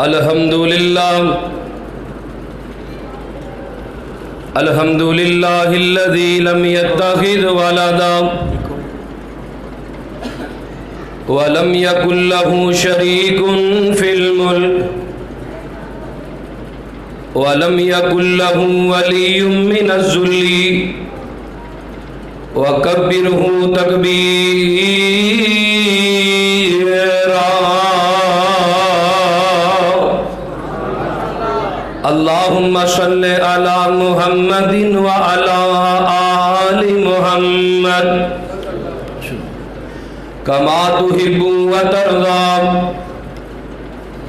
الحمدللہ الذی لم يتخذ ولدا ولم يكن له شريك في الملك ولم يكن له ولي من الذل وكبره تكبيرا اللهم صل على محمد وعلى آل محمد كما تحب وترضى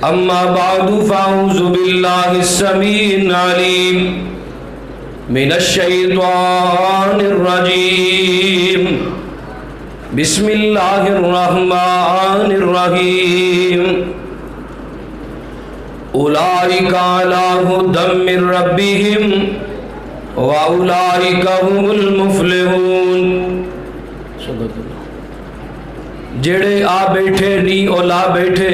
اما بعد فاعوذ بالله السميع العليم من الشيطان الرجيم بسم الله الرحمن الرحيم اولئک علی ھدی من ربہم واولئک هم المفلحون جڑے آ بیٹھے نہیں او لا بیٹھے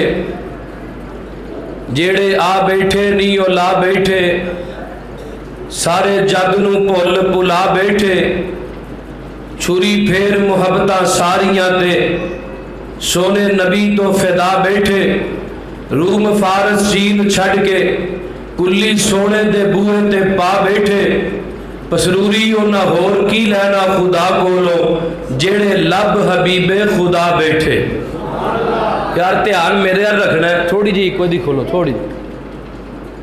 جڑے آ بیٹھے نہیں او لا بیٹھے سارے جگ نو بھول بھلا بیٹھے چھری پھیر محبتاں ساریاں تے سونے نبی تو فدا بیٹھے روم فارس چین چھڑ کے کلی سونے دے بوئے تے پا بیٹھے پسروری نہ ہور کی لینا خدا کولو جڑے لب حبیب خدا بیٹھے یار تیار میرے یار رکھنا ہے تھوڑی جی کوئی دی کھولو تھوڑی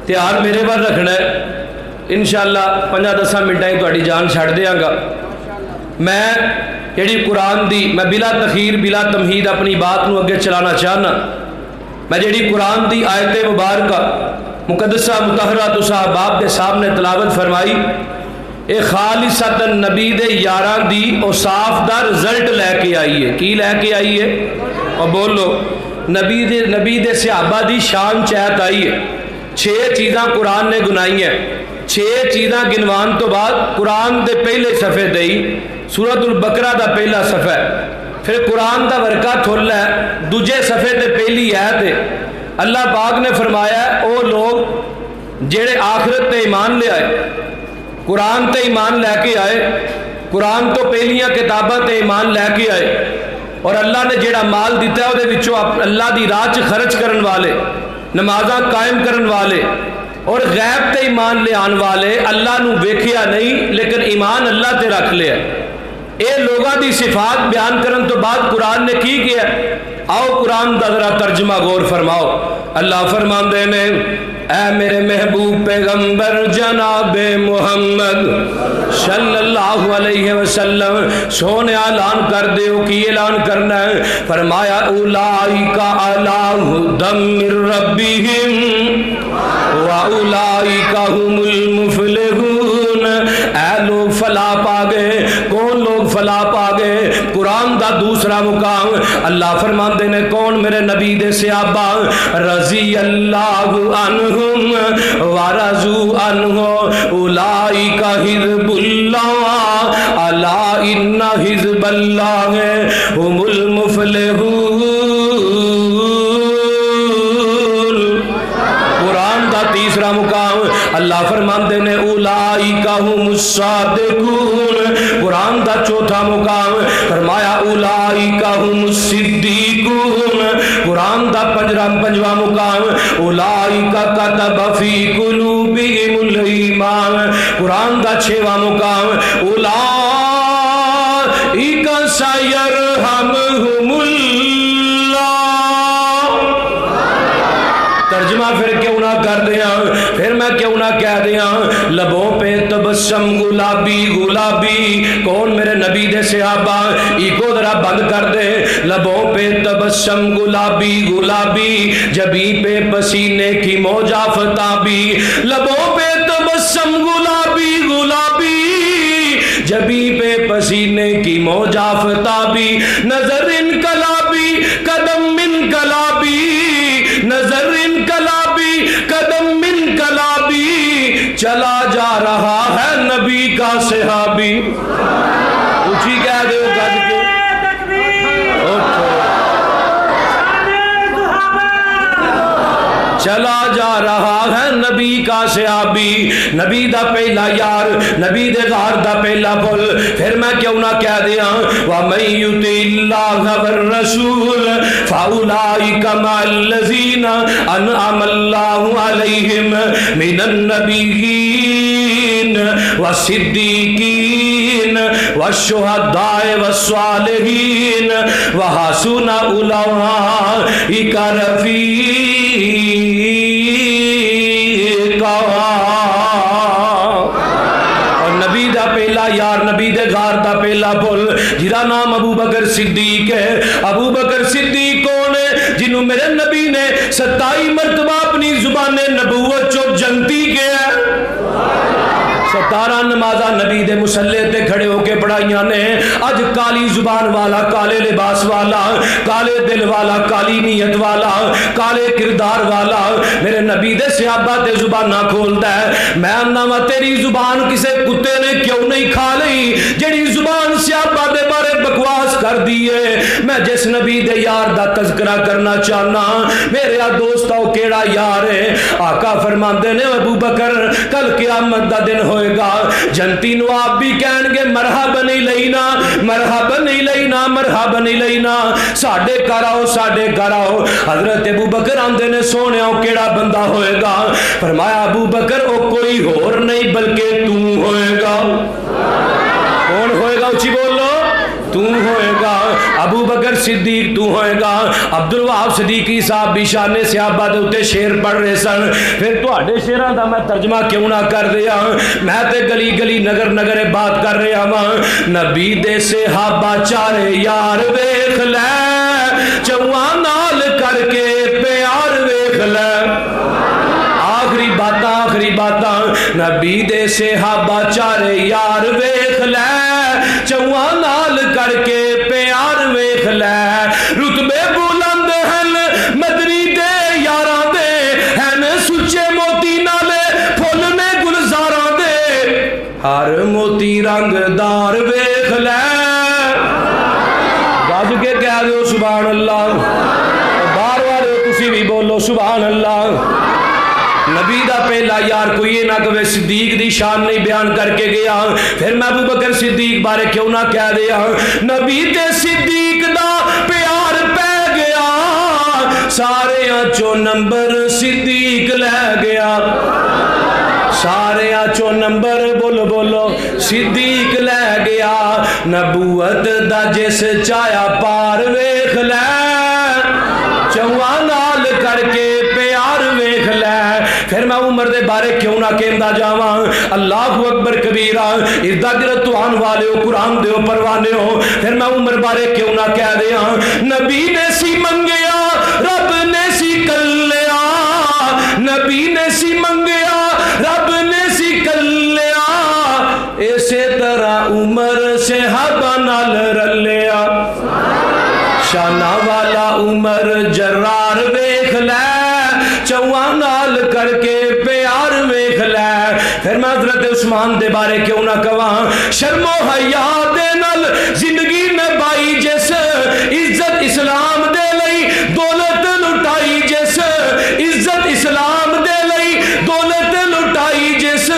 تیار میرے بار رکھنا ہے انشاءاللہ 5-10 منٹیں تو اڑی جان چھڑ دیاں گا میں جڑی قرآن دی میں بلا تخیر بلا تمہید اپنی بات نو اگے چلانا چاہنا میں جڑی قرآن دی آیت مبارکہ مقدسہ مطہرہ تو صحاباب کے سامنے تلاوت فرمائی اے خالصتاً نبی دے یاراں دی اور صاف دا رزلٹ لے کے آئی ہے کی لے کے آئی ہے اور بولو نبی دے صحابہ دی شان چہت آئی ہے 6 چیزاں قرآن نے گنائی ہیں 6 چیزاں گنوان تو بعد قرآن دے پہلے صفحے دئی سورۃ البقرہ دا پہلا صفحہ پھر قرآن دا ورقہ تھول ہے دوجے صفحے تے پہلی آیت ہے اللہ پاک نے فرمایا ہے او لوگ جڑے آخرت تے ایمان لے آئے قرآن تے ایمان لے کے آئے قرآن تو پہلیاں کتاباں تے ایمان لے کے آئے اور اللہ نے جڑا مال دیتا ہے دے وچوں اللہ دی راہ چ خرچ کرن والے نمازاں قائم کرن والے اور غیب تے ایمان لے آن والے اللہ نو ویکھیا نہیں لیکن ایمان اللہ تے رکھ لیا اے لوگاں دی صفات بیان کرن تو بعد قرآن نے کی کیا آؤ قرآن دا ذرا ترجمہ غور فرماؤ اللہ فرماندے نے اے میرے محبوب پیغمبر جناب محمد صلی اللہ علیہ وسلم سونے اعلان کر دیو کی اعلان کرنا ہے فرمایا اولئک علی ھدی من ربہم واولئک هم المفلحون اے لوگ فلاح پا گئے کون لوگ فلاح پا گئے قرآن دا دوسرا مقام اللہ فرماندے نے کون میرے نبی دے صحابہ رضی اللہ عنہم ورضوا عنہ اولئک حزب اللہ الا ان حزب اللہ هم المفلحون قرآن دا تیسرا مقام اللہ فرماندے نے اولئک هم الصادقون قرآن دا چوتھا مقام فرمایا اولئک هم الصدیقون قرآن دا پنجواں مقام اولئک کتب فی قلوبہم الایمان قرآن دا 6واں مقام اولئک سیرحمہم اللہ ترجمہ پھر کیوں نہ کر دیا پھر میں کیوں نہ کہہ دیا لبوں پہ تبسم گلابی گلابی کون میرے نبی دے صحابہ ایکو ذرا بند کر دے لبوں پہ تبسم گلابی گلابی جبیں پہ پسینے کی موج آفتابی لبوں پہ تبسم گلابی گلابی جبیں پہ پسینے کی موج آفتابی نظر انقلابی قدم انقلابی نظر انقلابی قدم انقلابی چلا جا رہا ہے نبی کا صحابی اونچی کہہ دے گج کے چلا کا صحابی، نبی دا پہلا یار، نبی دے غار دا پہلا پل، پھر میں کیوں نہ کہہ دیا وَمَن يُطِعِ اللَّهَ وَالرَّسُولَ فَأُولَئِكَ مَعَ الَّذِينَ أَنْعَمَ اللَّهُ عَلَيْهِمْ مِنَ النَّبِيِّينَ وَالصِّدِّيقِينَ وَالشُّهَدَاءِ وَالصَّالِحِينَ وَحَسُنَ أُولَئِكَ رفیقا۔ اور نبی دا پہلا یار، نبی دے غار دا پہلا پل جہاں نام ابو بکر صدیق ہے۔ ابو بکر صدیق کون ہے؟ جنہوں میرے نبی نے 27 مرتبہ اپنی زبان نبوت چو جنتی کیا ہے۔ 17 نمازہ نبی دے مسلح تے کھڑے ہو کے پڑھائیاں نے۔ اج کالی زبان والا، کالے لباس والا، کالے دل والا، کالی نیت والا، کالے کردار والا میرے نبی دے صحابہ تے زبانہ کھولتا ہے۔ میں انہاں تیری زبان کسے کتے نے کیوں نہیں کھا لئی جڑی زبان صحابہ دے بارے بکواس کر دیئے۔ میں جس نبی دے یار دا تذکرہ کرنا چاہنا، میرے دوستاؤ کیڑا یار ہے؟ آقا فرماندے نے ابو بکر کل قیامت دا دن ہوئے گا، جنتی نو آپ بھی کہیں گے مرحبا نہیں لینا، مرحبا نہیں لینا، مرحبا نہیں لینا، ساڑھے کراؤ، ساڑھے کراؤ۔ حضرت ابو بکر آندے نے سونے او کیڑا بندہ ہوئے گا؟ فرمایا ابو بکر او کوئی اور نہیں بلکہ تو ہوئے گا۔ کون ہوئے گا؟ اچھی بولو، تو ہوئے گا۔ ابو بکر صدیق تو ہوئے گا۔ عبدالوہاب صدیقی صاحب بھی شان صحابہ دے اتے شیر پڑھ رہے سن۔ پھر تو آڑے شیران دا میں ترجمہ کیوں نہ کر دیا؟ میں تے گلی گلی نگر نگر بات کر رہے ہاں۔ نبی دے صحابہ چارے یار ویکھ لے، چواں نال کر کے پیار ویکھ لے۔ آخری باتاں نبی دے صحابہ چارے یار ویکھ لے، چواں نال کر کے پیار ویکھ لے۔ رتبے بلند ہیں مدنی دے یاراں دے، ہیں سچے موتی نالے پھول نے گلزاراں دے، ہر موتی رنگ دار ویکھ لے۔ گج کے کہہ دو سبحان اللہ، بار والے تسی بھی بولو سبحان اللہ۔ نبی دا پہلا یار کوئی یہ نہ کہے صدیق دی شان نہیں بیان کر کے گیا، پھر میں ابو بکر صدیق بارے کیوں نہ کہہ دیا؟ نبی تے صدیق دا پیار پہ گیا، سارے چو نمبر صدیق لے گیا، سارے چو نمبر بولو بولو صدیق لے گیا۔ نبوت دا جس چایا پار ویکھ لے، چواں نال کر کے پیار ویکھ لے۔ پھر میں عمر دے بارے کیوں نہ کہندا جاواں؟ اللہ اکبر کبیرہ، اردا گرد توان والے ہو، قرآن دے ہو، پروانے ہو۔ پھر میں عمر بارے کیوں نہ کہہ دیاں؟ نبی نے سی منگیا رب نے سی کلیا، نبی نے سی منگیا رب نے سی کلیا، اسی طرح عمر صحابہ نال رلیا۔ شانہ والا عمر جرار ویکھ لے، چواں نال کر کے پیار ویکھ لے۔ پھر میں حضرت عثمان دے بارے کیوں نہ کہاں؟ شرم و حیا دے نال زندگی نبھائی جس، عزت اسلام دے لئی دولت لٹائی جس، عزت اسلام دے لئی دولت لٹائی جس،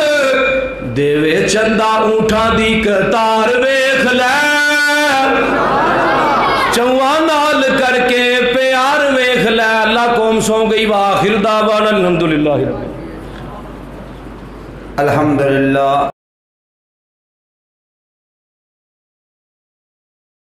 دیوے چندہ اونٹھاں دی قطار ویکھ لے، چواں نال کر کے پیار ویکھ لے۔ اللہ قوم سو گئی، وآخر دعوانا الحمدللہ۔ الحمدللہ۔